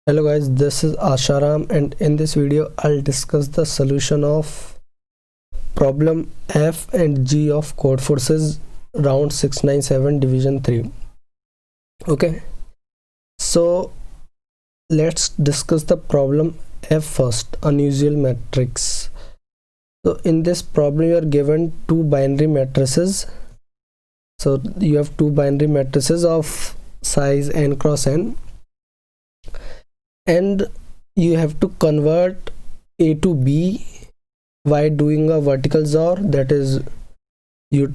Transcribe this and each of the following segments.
Hello guys, this is Asharam and in this video I'll discuss the solution of problem F and G of Codeforces round 697 division 3. Okay, so let's discuss the problem F first, unusual matrix. So in this problem you are given two binary matrices. So you have two binary matrices of size n cross n, and you have to convert A to B by doing a vertical XOR. That is, you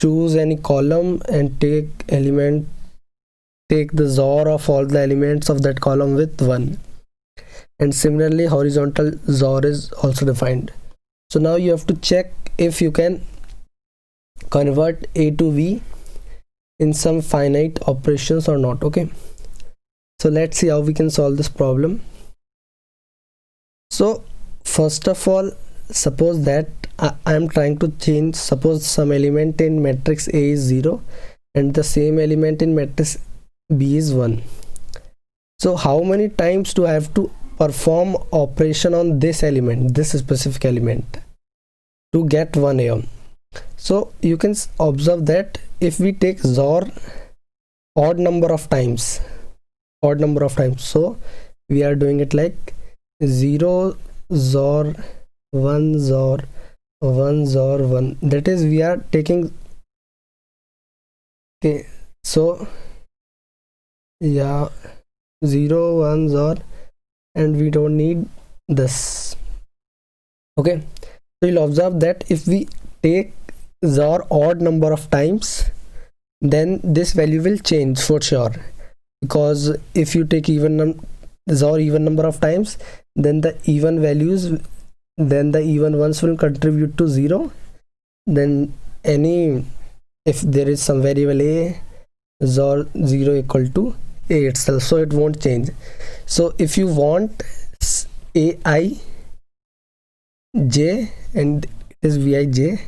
choose any column and take the XOR of all the elements of that column with 1, and similarly horizontal XOR is also defined. So now you have to check if you can convert A to B in some finite operations or not. Okay, so let's see how we can solve this problem. So first of all, suppose that I am trying to change, suppose some element in matrix A is 0 and the same element in matrix B is 1. So how many times do I have to perform operation on this element, this specific element, to get 1 A? So you can observe that if we take XOR odd number of times, so we are doing it like 0 XOR 1 XOR 1 XOR 1, that is we are taking, okay, so yeah, 0 1 XOR, and we don't need this. Okay, so you'll observe that if we take XOR odd number of times, then this value will change for sure, because if you take XOR even number of times, then the even ones will contribute to 0. Then if there is some variable A, XOR 0 equal to A itself, so it won't change. So if you want Aij and it is Bij,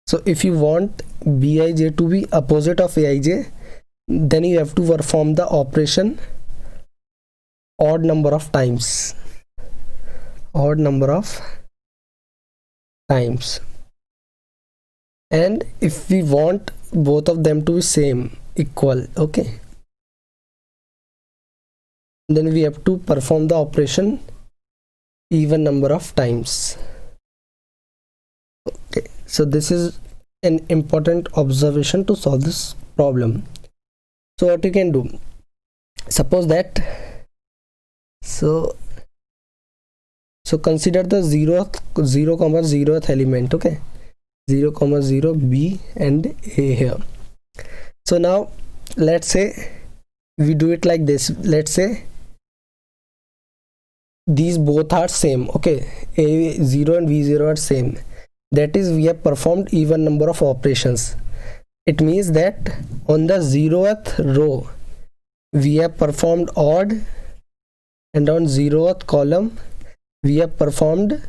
so if you want Bij to be opposite of Aij, then you have to perform the operation odd number of times, and if we want both of them to be same, equal, okay, then we have to perform the operation even number of times. Okay, so this is an important observation to solve this problem. So what you can do, suppose that, so consider the 0,0th element, okay, 0,0 B and A here. So now let's say we do it like this. Let's say these both are same, okay, A0 and B0 are same, that is we have performed even number of operations. It means that on the 0th row we have performed odd, and on 0th column we have performed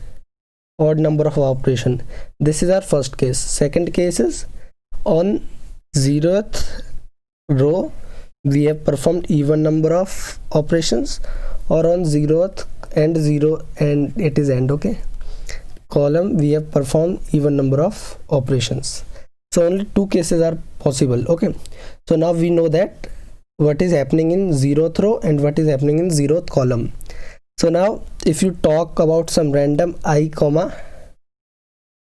odd number of operation. This is our first case. Second case is on 0th row we have performed even number of operations, or on 0th and 0 and it is end, okay, column we have performed even number of operations. So only two cases are possible. Okay, so now we know that what is happening in 0th row and what is happening in 0th column. So now if you talk about some random I comma,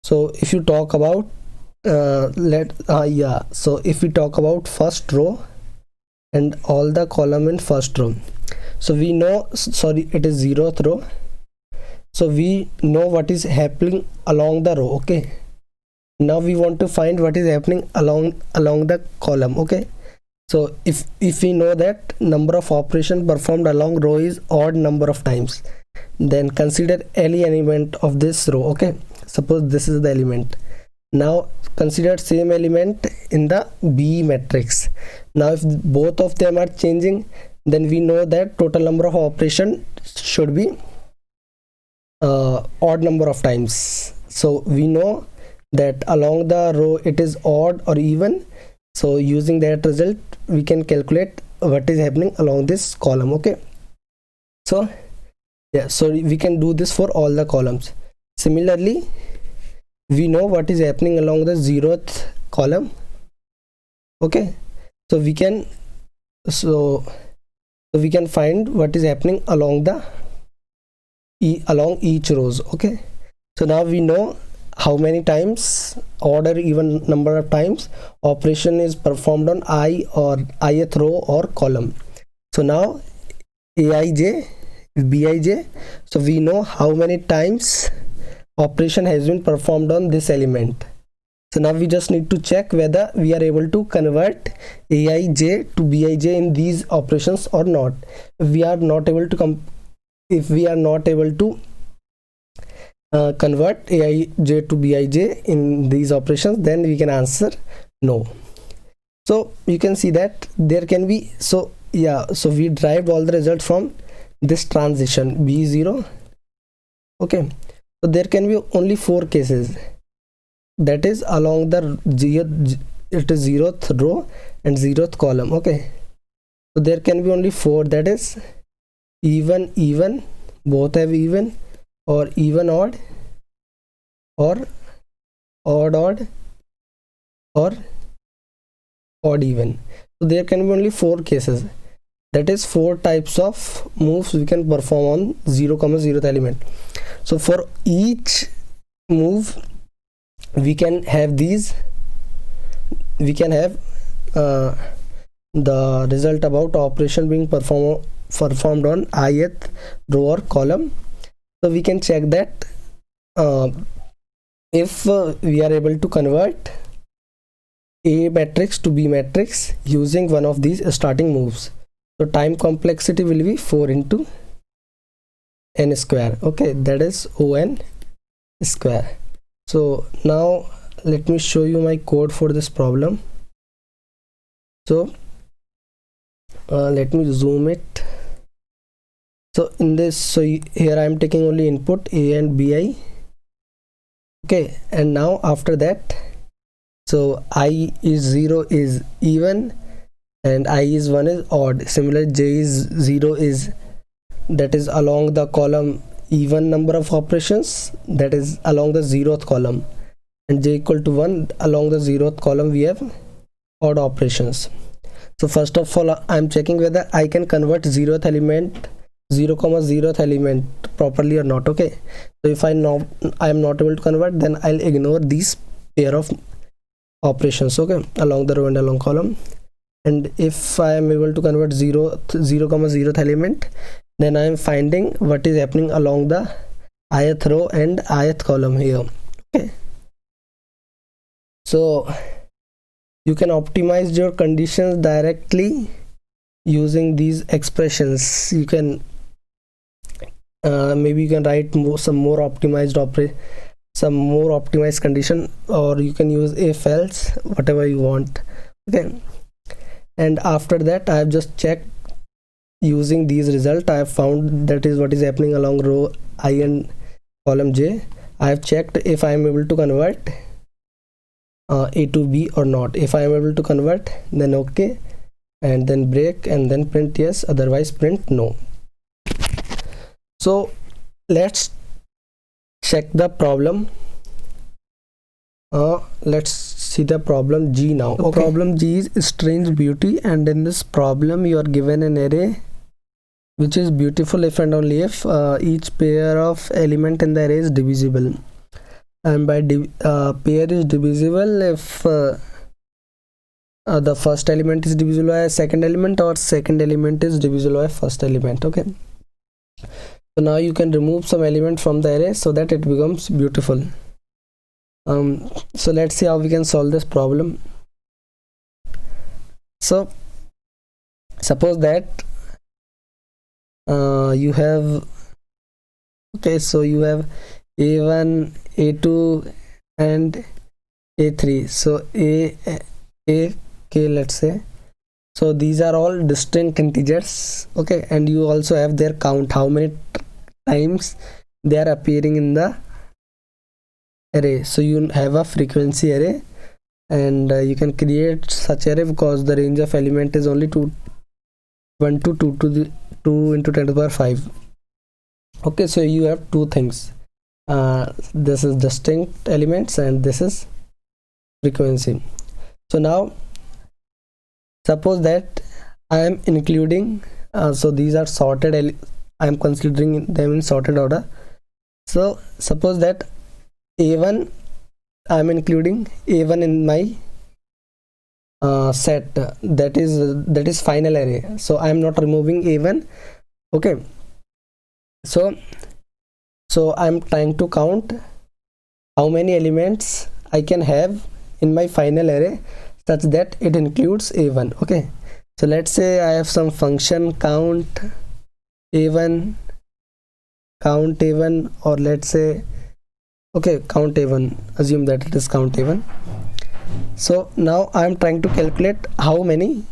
so if you talk about so if we talk about first row and all the column in first row, so we know, sorry, it is 0th row, so we know what is happening along the row. Okay, now we want to find what is happening along the column. Okay, so if we know that number of operation performed along row is odd number of times, then consider any element of this row. Okay, suppose this is the element. Now consider same element in the B matrix. Now if both of them are changing, then we know that total number of operation should be odd number of times. So we know that along the row it is odd or even, so using that result we can calculate what is happening along this column. Okay, So yeah, so we can do this for all the columns. Similarly, we know what is happening along the 0th column. Okay, so we can find what is happening along the along each rows. Okay, so now we know how many times, odd or even number of times operation is performed on I or ith row or column. So now Aij, Bij, so we know how many times operation has been performed on this element. So now we just need to check whether we are able to convert Aij to Bij in these operations or not. If we are not able to convert Aij to Bij in these operations, then we can answer no. So you can see that there can be, so we derived all the results from this transition B0. Okay, so there can be only 4 cases, that is along the 0th row and 0th column. Okay, so there can be only 4, that is even, both have even, or even odd, or odd, or odd even. So there can be only 4 cases, that is 4 types of moves we can perform on 0,0th element. So for each move we can have these, we can have the result about operation being performed on ith row or column. So we can check that if we are able to convert A matrix to B matrix using one of these starting moves. So time complexity will be 4 into n square. Okay, that is on square. So now let me show you my code for this problem. So let me zoom it. So in this, so here I am taking only input A and Bi. Okay, and now after that, so I is 0 is even and I is 1 is odd. Similarly, J is 0 is, that is along the column even number of operations, that is along the 0th column, and J equal to 1, along the 0th column we have odd operations. So first of all I am checking whether I can convert 0th element 0,0th element properly or not. Okay, so if I am not able to convert, then I'll ignore these pair of operations, okay, along the row and along column. And if I am able to convert 0,0th element, then I am finding what is happening along the ith row and ith column here. Okay, so you can optimize your conditions directly using these expressions. You can maybe you can write some more optimized condition, or you can use if else, whatever you want. Okay, and after that I have just checked using these results. I have found that is what is happening along row I and column J. I have checked if I am able to convert A to B or not. If I am able to convert, then okay, and then break and then print yes, otherwise print no. So let's check the problem. Let's see the problem G now. Okay. Problem G is strange beauty, and in this problem you are given an array which is beautiful if and only if each pair of element in the array is divisible. And by pair is divisible if the first element is divisible by a second element, or second element is divisible by first element. Okay, so now you can remove some element from the array so that it becomes beautiful. So let's see how we can solve this problem. So suppose that you have, okay, so you have A1, A2 and A3. So A, let's say, so these are all distinct integers. Okay, and you also have their count, how many times they are appearing in the array. So you have a frequency array, and you can create such array because the range of element is only 2 1 to 2 to the 2 into 10 to the power 5. Okay, so you have two things. This is distinct elements and this is frequency. So now suppose that I am including so these are sorted I am considering them in sorted order. So suppose that a1, I am including a1 in my set, that is final array, so I am not removing a1. Okay, so I'm trying to count how many elements I can have in my final array such that it includes a1. Okay, so let's say I have some function count a1, or let's say okay, count a1, assume that it is count a1. So now I am trying to calculate how many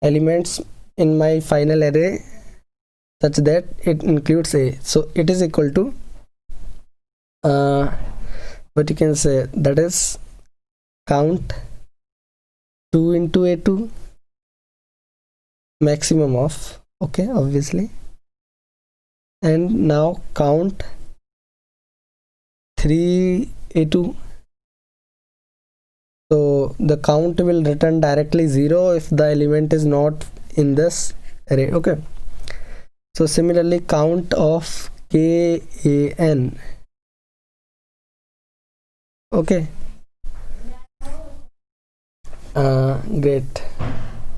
elements in my final array such that it includes a. So it is equal to what you can say, that is count 2 into a2 maximum of, okay, obviously, and now count 3 a2. So the count will return directly 0 if the element is not in this array. Okay, so similarly count of kan, okay, great,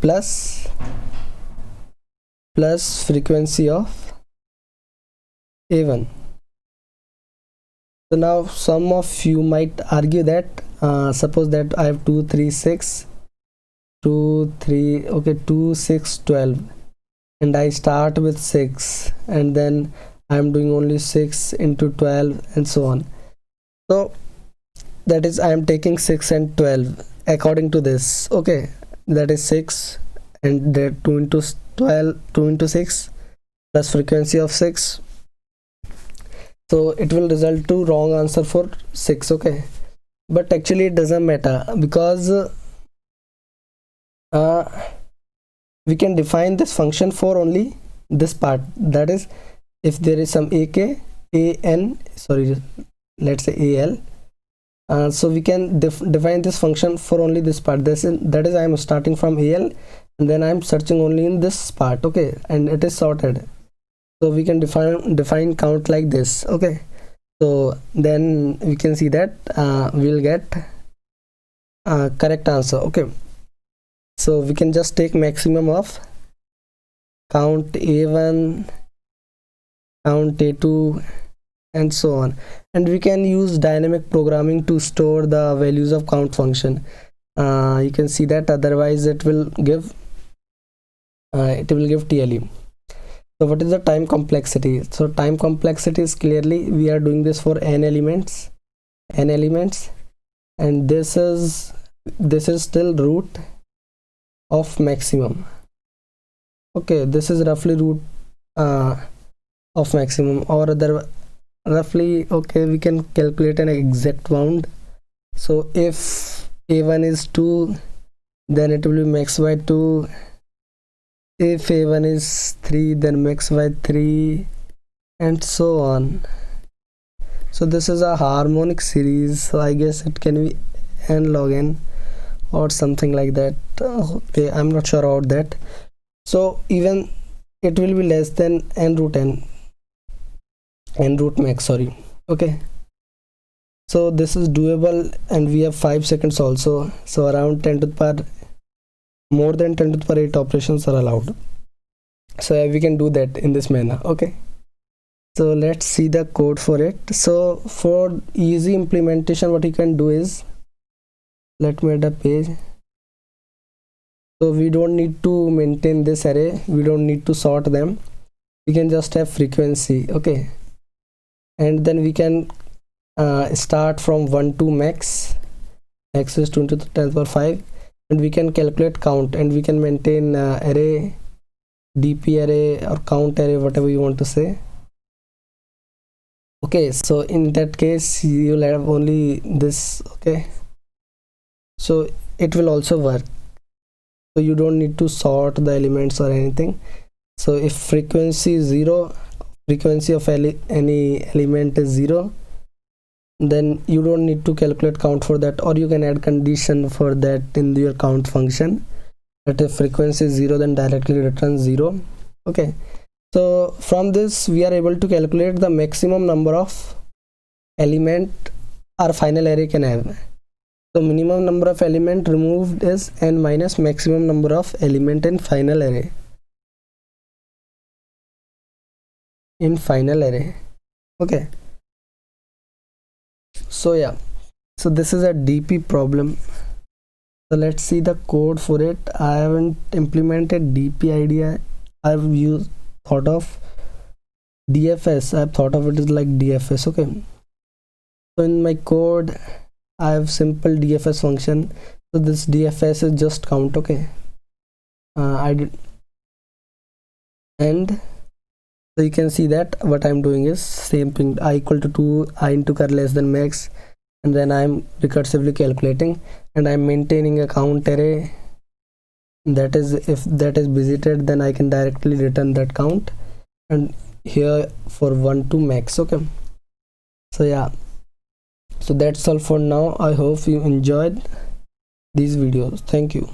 plus frequency of a1. So now some of you might argue that suppose that I have 2 3 6 2 3 okay 2 6 12 and I start with 6 and then I am doing only 6 into 12 and so on. So that is I am taking 6 and 12 according to this. Okay, that is 6 and the 2 into 12, 2 into 6 plus frequency of 6, so it will result to wrong answer for 6. Okay, but actually it doesn't matter because we can define this function for only this part, that is if there is some let's say al, so we can define this function for only this part. That is I am starting from al and then I am searching only in this part. Okay, and it is sorted, so we can define count like this. Okay, so then we can see that we'll get correct answer. Okay, so we can just take maximum of count a1, count a2 and so on, and we can use dynamic programming to store the values of count function. You can see that otherwise it will give TLE. So what is the time complexity? So time complexity is clearly we are doing this for n elements, and this is still root of maximum. Okay, this is roughly root of maximum, or other roughly, okay, we can calculate an exact bound. So if a1 is 2, then it will be max by 2. If a1 is 3, then max by 3 and so on. So this is a harmonic series, so I guess it can be n log n or something like that. Okay, I'm not sure about that. So even it will be less than n root max, sorry. Okay, so this is doable and we have 5 seconds also, so around 10 to the power more than 10 to the power 8 operations are allowed, so we can do that in this manner. Okay, so let's see the code for it. So for easy implementation, what you can do is, let me add a page. So we don't need to maintain this array, we don't need to sort them, we can just have frequency. Okay, and then we can start from 1 to max is 2 to the 10th power 5, and we can calculate count, and we can maintain array, dp array or count array, whatever you want to say. Okay, so in that case you'll have only this. Okay, so it will also work. so you don't need to sort the elements or anything. So if frequency is 0, frequency of any element is 0, then you don't need to calculate count for that, or you can add condition for that in your count function, that if frequency is 0 then directly return 0. Okay, so from this we are able to calculate the maximum number of element our final array can have. So minimum number of element removed is n minus maximum number of element in final array. Okay, so yeah, so this is a DP problem. So let's see the code for it. I haven't implemented DP idea. I've thought of DFS. I've thought of it as like DFS. Okay, so in my code I have simple DFS function. So this DFS is just count. Okay, I did, and so you can see that what I'm doing is same thing, I equal to 2, I into char less than max, and then I'm recursively calculating, and I'm maintaining a count array. That is, if that is visited, then I can directly return that count, and here for 1 to max. Okay, so yeah, so that's all for now. I hope you enjoyed these videos. Thank you.